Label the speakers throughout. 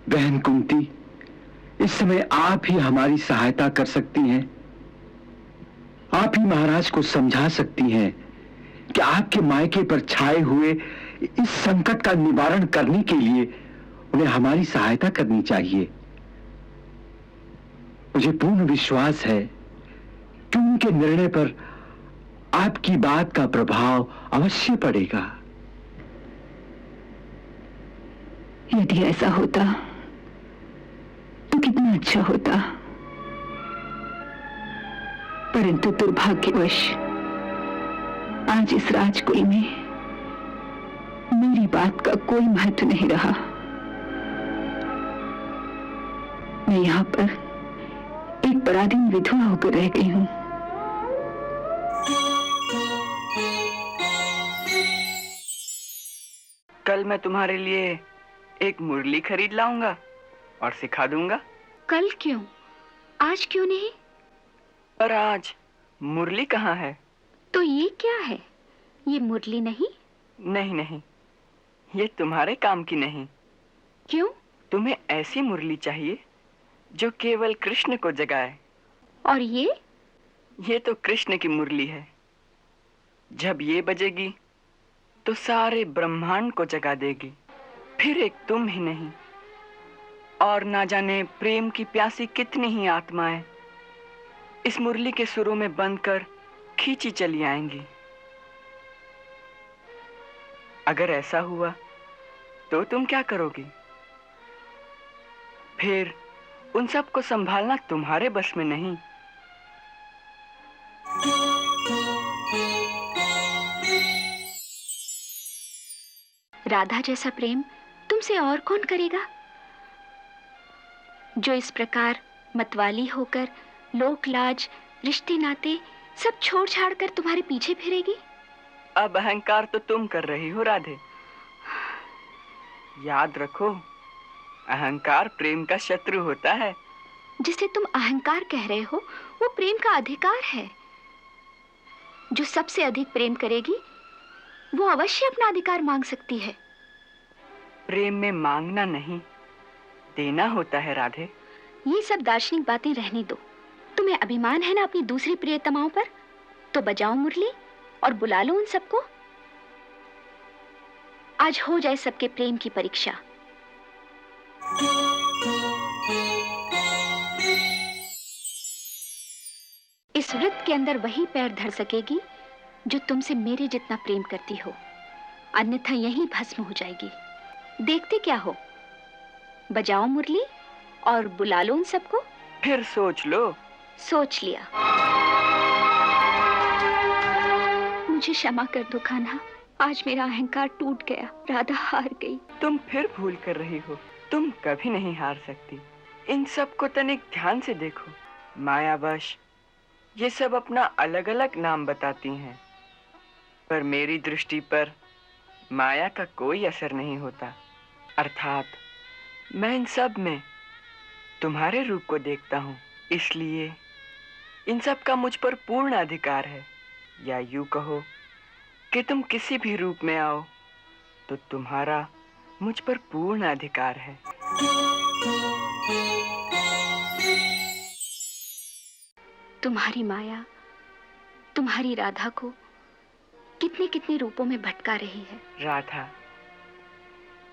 Speaker 1: बहन कुंती, इस समय आप ही हमारी सहायता कर सकती हैं। आप ही महाराज को समझा सकती हैं कि आपके मायके पर छाए हुए इस संकट का निवारण करने के लिए उन्हें हमारी सहायता करनी चाहिए। मुझे पूर्ण विश्वास है कि उनके निर्णय पर आपकी बात का प्रभाव अवश्य पड़ेगा।
Speaker 2: यदि ऐसा होता तो कितना अच्छा होता, परंतु दुर्भाग्यवश आज इस राजकुल में मेरी बात का कोई महत्व नहीं रहा। मैं यहां पर एक पराधीन विधवा होकर रह गई हूं।
Speaker 3: कल मैं तुम्हारे लिए एक मुरली खरीद लाऊंगा और सिखा दूंगा।
Speaker 2: कल क्यों, आज क्यों नहीं?
Speaker 3: पर आज मुरली कहाँ है?
Speaker 2: तो ये क्या है? ये मुरली नहीं?
Speaker 3: नहीं नहीं, ये तुम्हारे काम की नहीं।
Speaker 2: क्यों?
Speaker 3: तुम्हें ऐसी मुरली चाहिए जो केवल कृष्ण को जगाए।
Speaker 2: और ये
Speaker 3: तो कृष्ण की मुरली है। जब ये बजेगी तो सारे ब्रह्मांड को जगा देगी। फिर एक तुम ही नहीं, और ना जाने प्रेम की प्यासी कितनी ही आत्माएं इस मुरली के सुरों में बंद कर खींची चली आएंगी। अगर ऐसा हुआ तो तुम क्या करोगी? फिर उन सब को संभालना तुम्हारे बस में नहीं।
Speaker 2: राधा जैसा प्रेम तुमसे और कौन करेगा, जो इस प्रकार मतवाली होकर लोक लाज, रिश्ते नाते सब छोड़ छाड़ कर तुम्हारे पीछे फिरेगी?
Speaker 3: अब अहंकार तो तुम कर रही हो राधे। याद रखो, अहंकार प्रेम का शत्रु होता है।
Speaker 2: जिसे तुम अहंकार कह रहे हो वो प्रेम का अधिकार है। जो सबसे अधिक प्रेम करेगी वो अवश्य अपना अधिकार मांग सकती है।
Speaker 3: प्रेम में मांगना नहीं, देना होता है राधे।
Speaker 2: ये सब दार्शनिक बातें रहने दो। तुम्हें अभिमान है ना अपनी दूसरी प्रियतमाओं पर? तो बजाओ मुरली और बुला लो उन सबको। आज हो जाए सबके प्रेम की परीक्षा। इस वृत्त के अंदर वही पैर धर सकेगी जो तुमसे मेरे जितना प्रेम करती हो, अन्यथा यहीं भस्म हो जाएगी। देखते क्या हो? बजाओ मुरली और बुला लो उन सबको।
Speaker 3: फिर सोच लो।
Speaker 2: सोच लिया। मुझे क्षमा कर दो कान्हा, आज मेरा अहंकार टूट गया। राधा हार गई।
Speaker 3: तुम फिर भूल कर रही हो। तुम कभी नहीं हार सकती। इन सब को तनिक ध्यान से देखो। मायावश ये सब अपना अलग अलग नाम बताती हैं, पर मेरी दृष्टि पर माया का कोई असर नहीं होता। अर्थात मैं इन सब में तुम्हारे रूप को देखता हूँ, इसलिए इन सब का मुझ पर पूर्ण अधिकार है। या यूं कहो कि तुम किसी भी रूप में आओ तो तुम्हारा मुझ पर पूर्ण अधिकार है।
Speaker 2: तुम्हारी माया तुम्हारी राधा को कितने कितने रूपों में भटका रही है।
Speaker 3: राधा,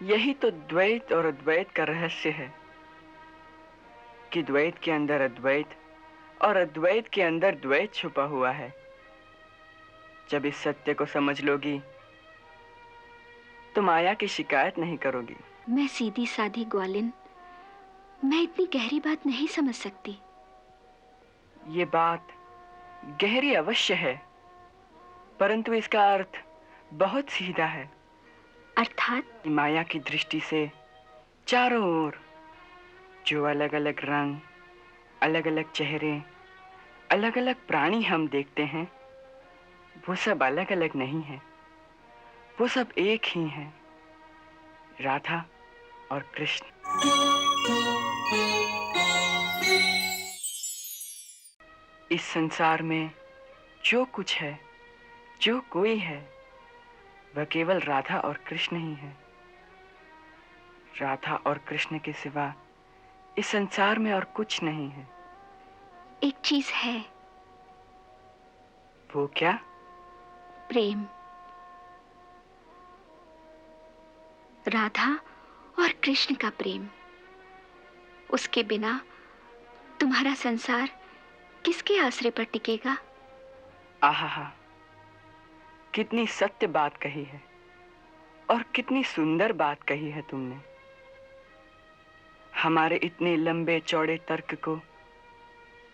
Speaker 3: यही तो द्वैत और अद्वैत का रहस्य है कि द्वैत के अंदर अद्वैत और अद्वैत के अंदर द्वैत छुपा हुआ है। जब इस सत्य को समझ लोगी तो माया की शिकायत नहीं करोगी।
Speaker 2: मैं सीधी साधी ग्वालिन, मैं इतनी गहरी बात नहीं समझ सकती।
Speaker 3: ये बात गहरी अवश्य है, परंतु इसका अर्थ बहुत सीधा है।
Speaker 2: अर्थात?
Speaker 3: माया की दृष्टि से चारों ओर जो अलग अलग रंग, अलग अलग चेहरे, अलग अलग प्राणी हम देखते हैं, वो सब अलग अलग नहीं है। वो सब एक ही हैं, राधा और कृष्ण। इस संसार में जो कुछ है, जो कोई है, वह केवल राधा और कृष्ण ही है। राधा और कृष्ण के सिवा इस संसार में और कुछ नहीं है।
Speaker 2: एक चीज है।
Speaker 3: वो क्या?
Speaker 2: प्रेम। राधा और कृष्ण का प्रेम। उसके बिना तुम्हारा संसार किसके आश्रय पर टिकेगा?
Speaker 3: आहा, कितनी सत्य बात कही है और कितनी सुंदर बात कही है तुमने। हमारे इतने लंबे चौड़े तर्क को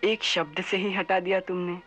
Speaker 3: एक शब्द से ही हटा दिया तुमने।